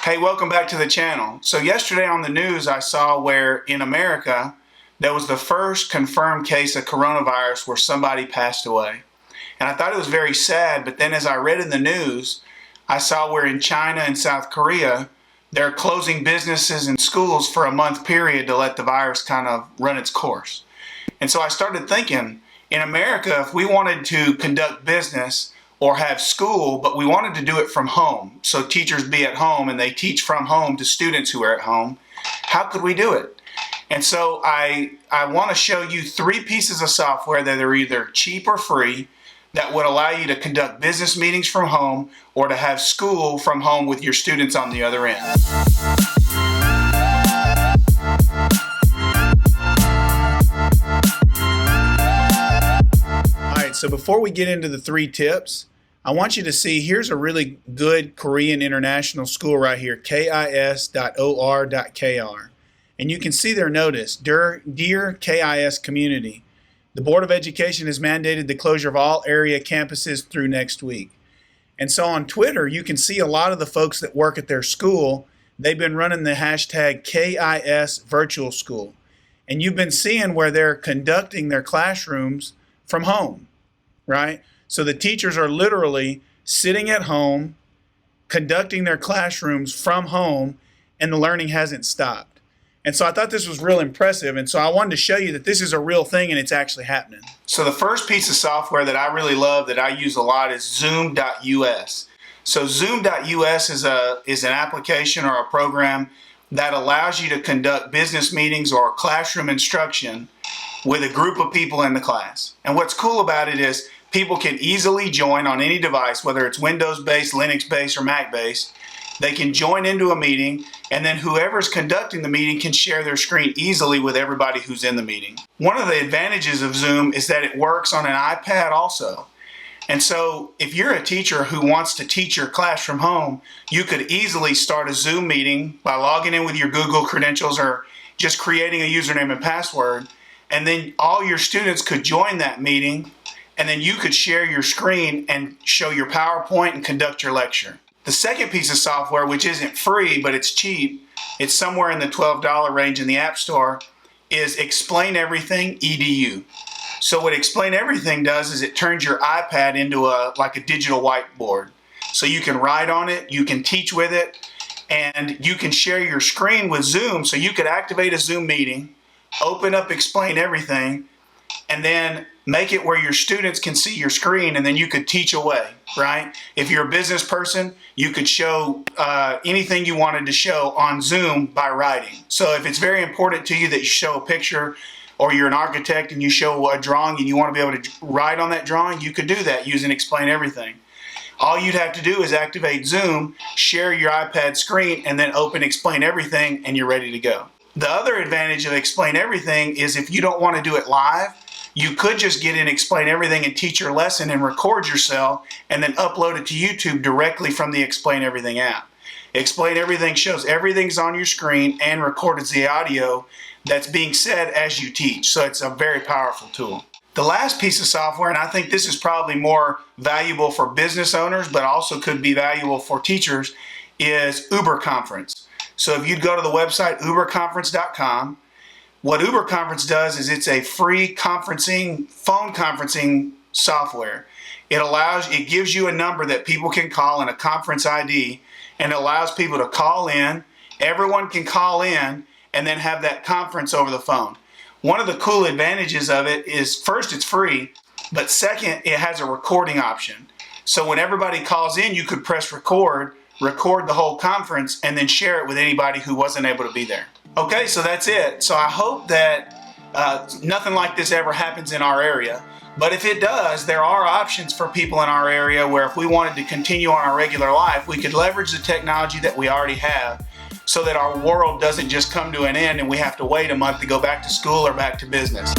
Hey, welcome back to the channel. So yesterday on the news I saw where in America there was the first confirmed case of coronavirus where somebody passed away. And I thought it was very sad, but then as I read in the news, I saw where in China and South Korea they're closing businesses and schools for a month period to let the virus kind of run its course. And so I started thinking, in America, if we wanted to conduct business or have school, but we wanted to do it from home, so teachers be at home and they teach from home to students who are at home, how could we do it? And so I want to show you 3 pieces of software that are either cheap or free that would allow you to conduct business meetings from home or to have school from home with your students on the other end. So before we get into the 3 tips, I want you to see, here's a really good Korean international school right here, kis.or.kr. And you can see their notice, Dear KIS community, the Board of Education has mandated the closure of all area campuses through next week. And so on Twitter, you can see a lot of the folks that work at their school, they've been running the hashtag KIS Virtual School. And you've been seeing where they're conducting their classrooms from home. Right? So the teachers are literally sitting at home, conducting their classrooms from home, and the learning hasn't stopped. And so I thought this was real impressive. And so I wanted to show you that this is a real thing and it's actually happening. So the first piece of software that I really love that I use a lot is Zoom.us. So Zoom.us is an application or a program that allows you to conduct business meetings or classroom instruction with a group of people in the class. And what's cool about it is people can easily join on any device, whether it's Windows-based, Linux-based, or Mac-based. They can join into a meeting, and then whoever's conducting the meeting can share their screen easily with everybody who's in the meeting. One of the advantages of Zoom is that it works on an iPad also. And so if you're a teacher who wants to teach your class from home, you could easily start a Zoom meeting by logging in with your Google credentials or just creating a username and password. And then all your students could join that meeting, and then you could share your screen and show your PowerPoint and conduct your lecture. The second piece of software, which isn't free, but it's cheap, it's somewhere in the $12 range in the App Store, is Explain Everything EDU. So what Explain Everything does is it turns your iPad into like a digital whiteboard. So you can write on it, you can teach with it, and you can share your screen with Zoom. So you could activate a Zoom meeting, open up Explain Everything, and then make it where your students can see your screen, and then you could teach away, right? If you're a business person, you could show anything you wanted to show on Zoom by writing. So if it's very important to you that you show a picture, or you're an architect and you show a drawing and you want to be able to write on that drawing, you could do that using Explain Everything. All you'd have to do is activate Zoom, share your iPad screen, and then open Explain Everything, and you're ready to go. The other advantage of Explain Everything is if you don't want to do it live, you could just get in Explain Everything and teach your lesson and record yourself and then upload it to YouTube directly from the Explain Everything app. Explain Everything shows everything's on your screen and records the audio that's being said as you teach. So it's a very powerful tool. The last piece of software, and I think this is probably more valuable for business owners, but also could be valuable for teachers, is Uber Conference. So if you'd go to the website uberconference.com, what Uber Conference does is it's a free conferencing, phone conferencing software. It gives you a number that people can call and a conference ID, and it allows people to call in. Everyone can call in and then have that conference over the phone. One of the cool advantages of it is, first, it's free, but second, it has a recording option. So when everybody calls in, you could press record the whole conference, and then share it with anybody who wasn't able to be there. Okay, so that's it. So I hope that nothing like this ever happens in our area. But if it does, there are options for people in our area where if we wanted to continue on our regular life, we could leverage the technology that we already have so that our world doesn't just come to an end and we have to wait a month to go back to school or back to business.